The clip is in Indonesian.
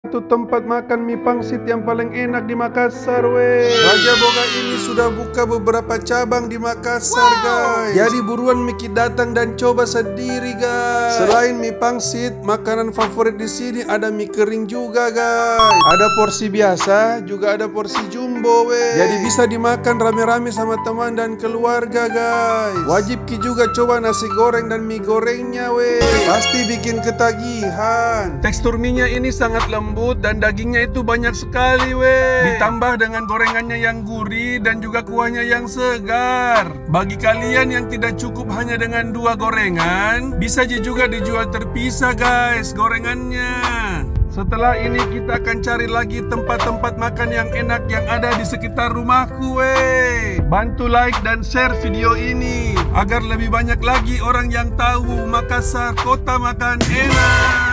Itu tempat makan mie pangsit yang paling enak di Makassar, weh. Raja Boga ini sudah buka beberapa cabang di Makassar, guys. Jadi buruan Miki datang dan coba sendiri, guys. Selain mie pangsit, makanan favorit di sini ada mie kering juga, guys. Ada porsi biasa, juga ada porsi jumbo, weh. Jadi bisa dimakan rame-rame sama teman dan keluarga, guys. Wajib Ki juga coba nasi goreng dan mie gorengnya, weh. Pasti bikin ketagihan. Tekstur mie-nya ini sangat lembut dan dagingnya itu banyak sekali, weh. Ditambah dengan gorengannya yang gurih dan juga kuahnya yang segar. Bagi kalian yang tidak cukup hanya dengan 2 gorengan, bisa juga dijual terpisah, guys, gorengannya. Setelah ini kita akan cari lagi tempat-tempat makan yang enak yang ada di sekitar rumahku, weh. Bantu like dan share video ini agar lebih banyak lagi orang yang tahu Makassar kota makan enak.